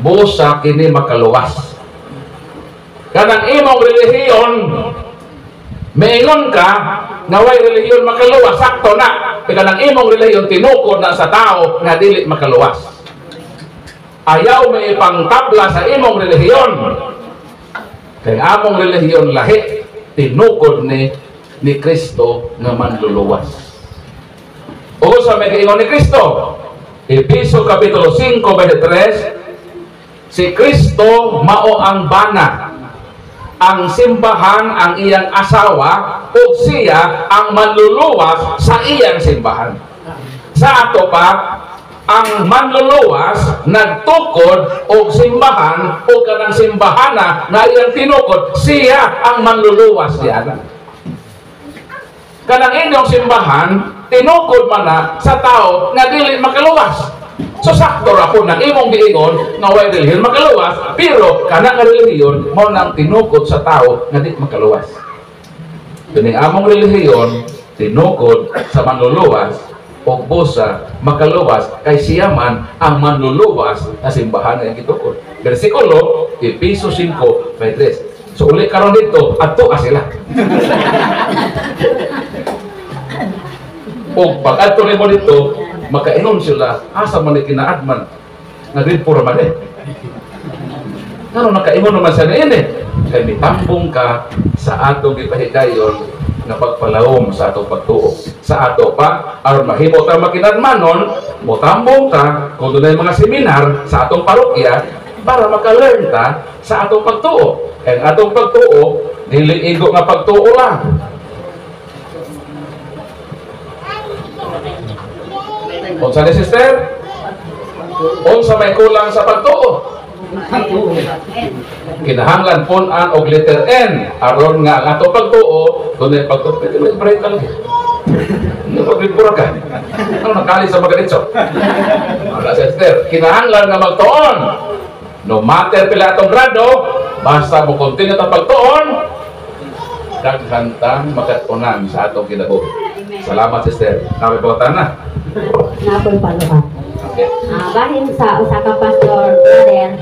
busa kini makaluwas. Kanang imong relihiyon, maingon ka nga way relihiyon makaluwas, sakto na. Kanang imong relihiyon, tinukod na sa tao nga dili makaluwas. Ayaw may ipangtabla sa imong relihiyon. Kaya among relihiyon lahi, tinukod ni Kristo nga manluluwas. O sa may kaingon ni Kristo, Efeso Kapitulo 5, 23, si Kristo mao ang bana, ang simbahan ang iyang asawa, o siya ang manluluwas sa iyang simbahan. Sa ato pa, ang manluluwas nagtukod o simbahan o kanang simbahana na iyang tinukod, siya ang manluluwas diyan. Kanang inyong simbahan tinukod man na sa tao nga dili makaluwas. So sakto ra po nang imong giingon nga way relihiyon makaluwas, pero kanang relihiyon mo nang tinukod sa tao nga dili makaluwas. Kining among relihiyon tinukod sa manluluwas o busa makaluwas, kay siya man ang manluluwas na simbahan nga gitukod. Bersikulo Efeso 5:23. So uli karon dito adto sila. O pag adto nimo dito makainom sila asa man kinaadman nga rin pura man eh. Ano nakaingon naman sa niini? Kay mitambong ka sa atong gipahigayon na pagpalawom sa atong pagtuo. Sa ato pa, aron mahimo ta makinadmanon, motambong ta kung dunay mga seminar sa atong parokya para maka-learn ta sa atong pagtuo. Ang atong pagtuo, dili igo nga pagtuo lang. Unsa ni sister? Unsa may kulang sa pagtuo? Kinahanglan punan og letter N aron nga ang ato pagtuo dunay pagtuo pwede may break lang. Hindi pagpura ka. Ano nakali sa magaritso? Wala sister, kinahanglan nga magtuon. No matter pila atong grado, basta mo continue ta pagtuon, daghan ta makatunan sa atong kinabuhi. Salamat sister. Nakibutan na. Napoy paluhan. Okay. Bahin sa usa ka pastor brother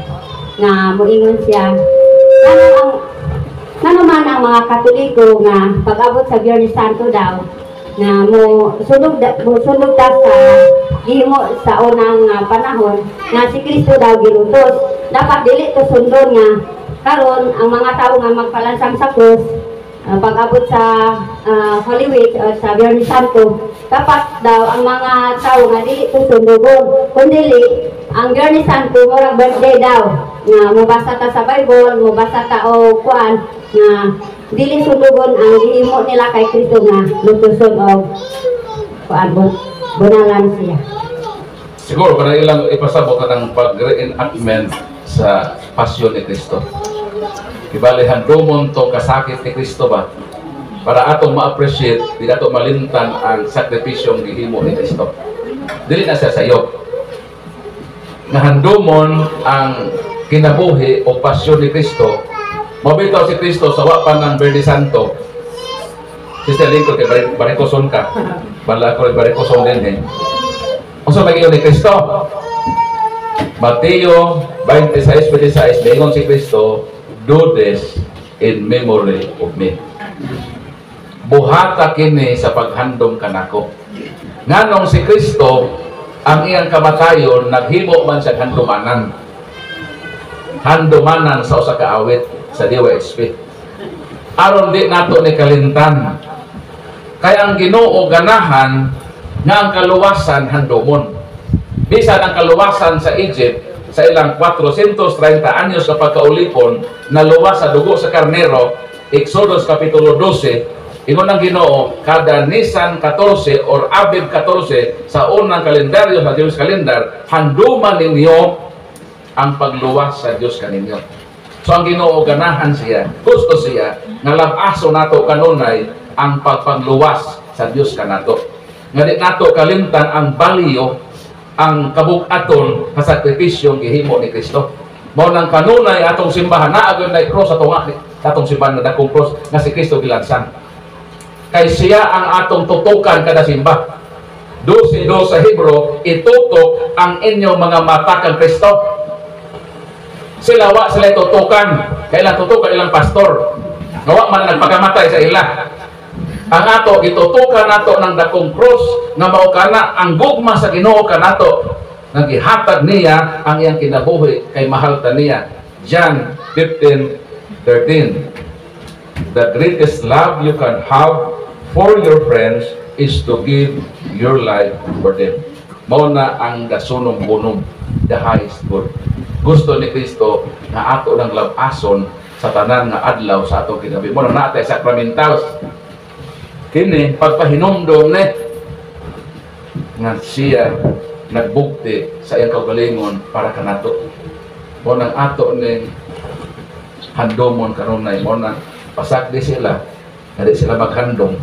nga moingon siya nano man ang mga Katoliko nga pag-abot sa Biyernes Santo daw na mo sunog ta sa gihimo sa unang panahon nga si Kristo daw gilutos. Dapat dili to sundon nga karon ang mga tawo nga magpalansang sa krus pag-abot sa Holy Week sa Biyernes Santo, dapat daw ang mga tao nga dili to sundugon, kundi ang Biyernes Santo murag birthday daw nga mubasa ta sa Bible, mubasa ta o kuan nga dili sundugon ang gihimo nila kay Kristo nga lutuson og kuan bunalan siya. Siguro para ilang ipasabot ng pag-reenactment sa pasyon ni Kristo. Kibalihan dumon to kasakit ni Kristo ba para atong ma-appreciate, di nato malimtan ang sakripisyong gihimo ni Kristo. Dili na siya sayo. Nahandumon ang kinabuhi o pasyon ni Kristo. Mabitaw si Kristo sa wapan ng Biyernes Santo. Sister Lincoln, kay barikoson ka. Bala ko barikoson din eh. Uso mag-iyon ni Kristo. Mateo 26:26, maingon si Kristo, do this in memory of me. Buhata kini sa paghandom kanako. Nganong si Kristo ang iyang kamatayon naghimo man sa handumanan. Handumanan sa usa ka awit sa Diwa XP. Aron di nato ni kalintan. Kaya ang Ginoo ganahan nga ang kaluwasan handumon. Bisan ang kaluwasan sa Egypt sa ilang 430 anyos sa pagkaulipon na luwas sa dugo sa karnero, Exodus Kapitulo 12, ingon ng Ginoo, kada Nisan 14 or Abib 14 sa unang kalendaryo sa Diyos kalendar, handuman ninyo ang pagluwas sa Diyos kaninyo. So ang Ginoo ganahan siya, gusto siya, nga labaso nato kanunay ang pagpagluwas sa Diyos kanato. Nga di nato kalimtan ang baliyo ang kabug-aton sa sakripisyong gihimo ni Kristo. Mao nang kanunay atong simbahan na agon na cross atong simbahan na dakong cross nga si Kristo gilansan. Kay siya ang atong tutukan kada simba. 12 sa Hebro, itutok ang inyong mga mata kang Kristo. Sila tutukan, kailan tutukan ilang pastor. Nawa man nagpagamatay sa ila. Ang ato gitutukan nato ng dakong cross nga mao kana ang gugma sa Ginoo kanato. Nagihatag niya ang iyang kinabuhi kay mahal ta niya. John 15:13. The greatest love you can have for your friends is to give your life for them. Mao na ang dasunong-bunong, the highest good. Gusto ni Kristo na ato lang labason sa tanan nga adlaw sa atong kinabuhi. Mao na natay sakramentals. Kini pagpahinumdom ni nga siya nagbukti sa iyang kaugalingon para kanato. Mo nang ato ni handomon kanunay, mo nang pasakdi sila, hindi sila maghandom,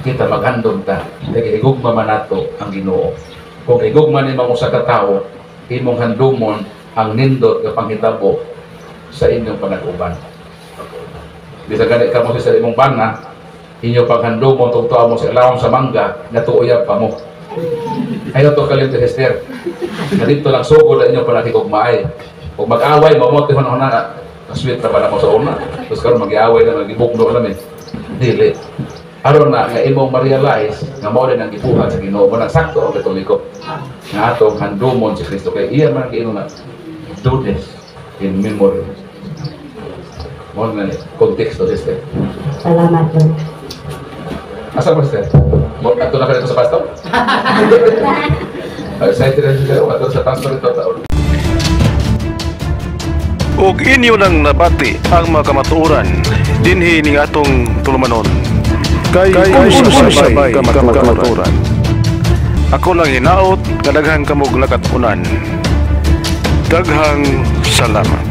kita maghandom ta. Kaya higugma man nato ang Ginoo. Kung higugma ni mga usa ka tawo, imong handomon ang nindot nga panghitabo sa inyong panag-uban. Bisa gani ka mo sa imong bana, inyo paghandomon tungtuan mo sa ilawom sa mangga, natuuyab pa mo. Ayaw to kalim to Hester. Dito lang sugod ang inyong panakikugmaay. Kung mag-away, mamote ho na kasweet na pala mo sa una. Tapos karon mag-away na nagibukno namin. Dili. Aron na nga imong ma-realize nga mao din ang gibuhat sa Ginoo. Mo nang sakto ang Katoliko. Nga atong handumon si Kristo kay iya man giino na do this in memory. Mo na konteksto Hester. Salamat po. Asa mo Hester? Ato na ka dito sa pastor? Excited na siya ato sa pastor ito taon. Ug inyo nang nabati ang mga kamatuoran dinhi ning atong tulumanon. Kay sabay kamatuoran. Ako lang hinaot, kadaghang kamog nakatunan. Daghang salamat.